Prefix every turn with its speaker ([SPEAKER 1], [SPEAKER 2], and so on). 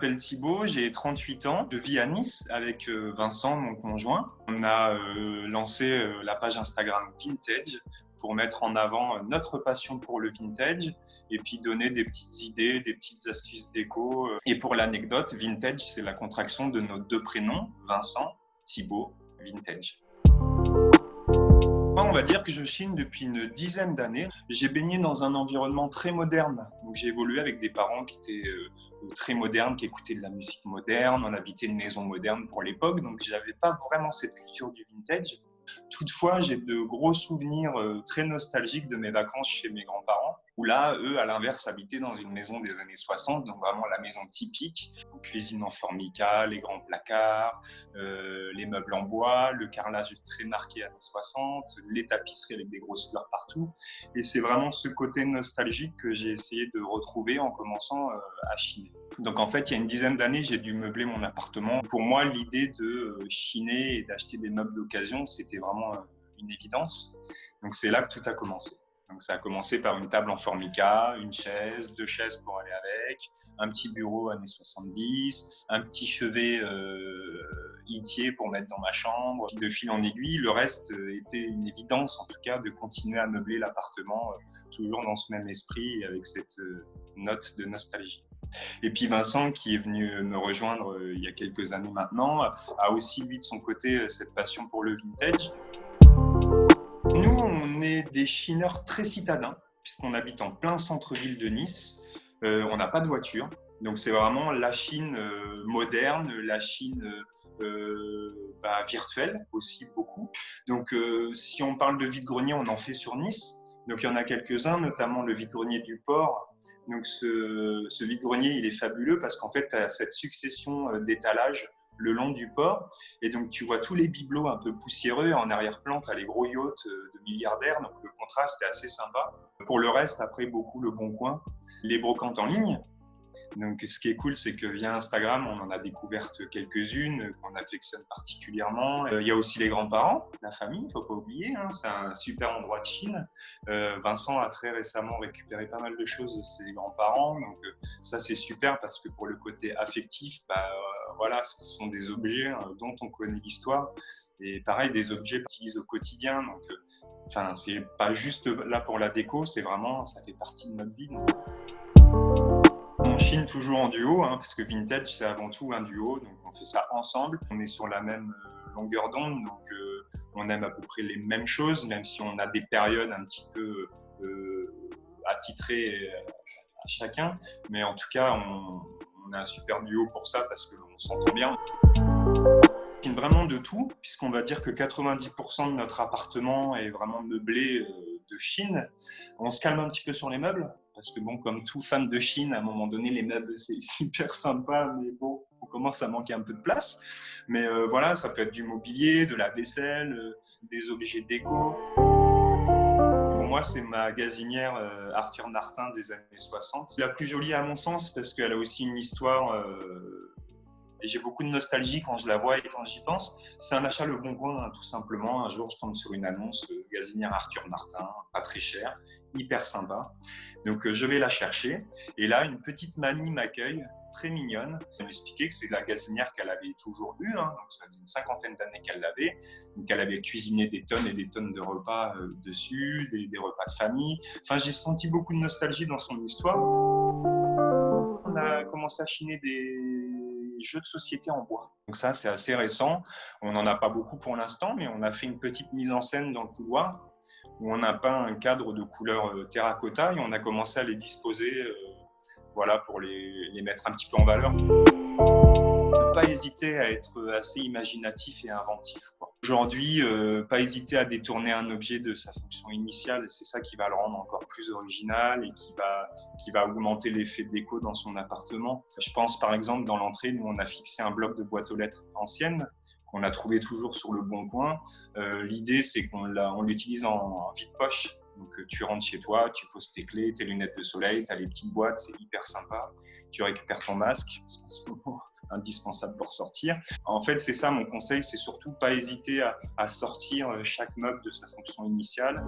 [SPEAKER 1] m'appelle Thibaut, j'ai 38 ans. Je vis à Nice avec Vincent, mon conjoint. On a lancé la page Instagram Vintage pour mettre en avant notre passion pour le vintage et puis donner des petites idées, des petites astuces déco. Et pour l'anecdote, Vintage, c'est la contraction de nos deux prénoms, Vincent, Thibaut, Vintage. On va dire que je chine depuis une dizaine d'années. J'ai baigné dans un environnement très moderne. Donc, j'ai évolué avec des parents qui étaient très modernes, qui écoutaient de la musique moderne. On habitait une maison moderne pour l'époque, donc je n'avais pas vraiment cette culture du vintage. Toutefois, j'ai de gros souvenirs très nostalgiques de mes vacances chez mes grands-parents, où là, eux, à l'inverse, habitaient dans une maison des années 60, donc vraiment la maison typique, cuisine en formica, les grands placards, les meubles en bois, le carrelage très marqué années 60, les tapisseries avec des grosses fleurs partout. Et c'est vraiment ce côté nostalgique que j'ai essayé de retrouver en commençant à chiner. Donc en fait, il y a une dizaine d'années, j'ai dû meubler mon appartement. Pour moi, l'idée de chiner et d'acheter des meubles d'occasion, c'était vraiment une évidence. Donc c'est là que tout a commencé. Donc ça a commencé par une table en formica, une chaise, deux chaises pour aller avec, un petit bureau années 70, un petit chevet Itier pour mettre dans ma chambre. De fil en aiguille, le reste était une évidence en tout cas de continuer à meubler l'appartement toujours dans ce même esprit et avec cette note de nostalgie. Et puis Vincent, qui est venu me rejoindre il y a quelques années maintenant, a aussi lui de son côté cette passion pour le vintage. Nous, on est des chineurs très citadins, puisqu'on habite en plein centre-ville de Nice. On n'a pas de voiture, donc c'est vraiment la Chine moderne, la Chine virtuelle aussi beaucoup. Donc si on parle de vide-grenier, on en fait sur Nice. Donc il y en a quelques-uns, notamment le vide-grenier du port. Donc ce vide-grenier, il est fabuleux parce qu'en fait, tu as cette succession d'étalages le long du port. Et donc, tu vois tous les bibelots un peu poussiéreux. En arrière-plan, tu as les gros yachts de milliardaires. Donc, le contraste est assez sympa. Pour le reste, après, beaucoup le Bon Coin. Les brocantes en ligne. Donc, ce qui est cool, c'est que via Instagram, on en a découvert quelques-unes qu'on affectionne particulièrement. Il y a aussi les grands-parents, la famille, il ne faut pas oublier. Hein, c'est un super endroit de Chine. Vincent a très récemment récupéré pas mal de choses de ses grands-parents. Donc, ça, c'est super parce que pour le côté affectif, voilà, ce sont des objets dont on connaît l'histoire. Et pareil, des objets qu'on utilise au quotidien. Donc, c'est pas juste là pour la déco, c'est vraiment, ça fait partie de notre vie. Donc. On chine toujours en duo, parce que vintage, c'est avant tout un duo, donc on fait ça ensemble. On est sur la même longueur d'onde, donc on aime à peu près les mêmes choses, même si on a des périodes un petit peu attitrées à chacun. Mais en tout cas, on a un super duo pour ça parce qu'on s'entend bien. On chine vraiment de tout, puisqu'on va dire que 90% de notre appartement est vraiment meublé de Chine. On se calme un petit peu sur les meubles, parce que bon, comme tout fan de Chine, à un moment donné, les meubles, c'est super sympa, mais bon, on commence à manquer un peu de place. Mais voilà, ça peut être du mobilier, de la vaisselle, des objets déco. Pour moi, c'est ma gazinière Arthur Martin des années 60. La plus jolie à mon sens, parce qu'elle a aussi une histoire... et j'ai beaucoup de nostalgie quand je la vois et quand j'y pense. C'est un achat Le Bon Coin, tout simplement. Un jour, je tombe sur une annonce gazinière Arthur Martin, pas très chère, hyper sympa. Donc, je vais la chercher. Et là, une petite mamie m'accueille, très mignonne. Elle m'expliquait que c'est la gazinière qu'elle avait toujours eue. Donc, ça faisait une cinquantaine d'années qu'elle l'avait. Donc, elle avait cuisiné des tonnes et des tonnes de repas dessus, des repas de famille. Enfin, j'ai senti beaucoup de nostalgie dans son histoire. On a commencé à chiner des jeux de société en bois. Donc ça, c'est assez récent. On n'en a pas beaucoup pour l'instant, mais on a fait une petite mise en scène dans le couloir où on a peint un cadre de couleur terracotta et on a commencé à les disposer pour les mettre un petit peu en valeur. Ne pas hésiter à être assez imaginatif et inventif. Aujourd'hui, pas hésiter à détourner un objet de sa fonction initiale, c'est ça qui va le rendre encore plus original et qui va augmenter l'effet déco dans son appartement. Je pense par exemple dans l'entrée, nous on a fixé un bloc de boîte aux lettres ancienne qu'on a trouvé toujours sur le Bon Coin. L'idée c'est qu'on l'utilise en vide-poche. Donc tu rentres chez toi, tu poses tes clés, tes lunettes de soleil, tu as les petites boîtes, c'est hyper sympa. Tu récupères ton masque, parce qu'en ce moment, indispensable pour sortir. En fait, c'est ça mon conseil, c'est surtout pas hésiter à sortir chaque meuble de sa fonction initiale.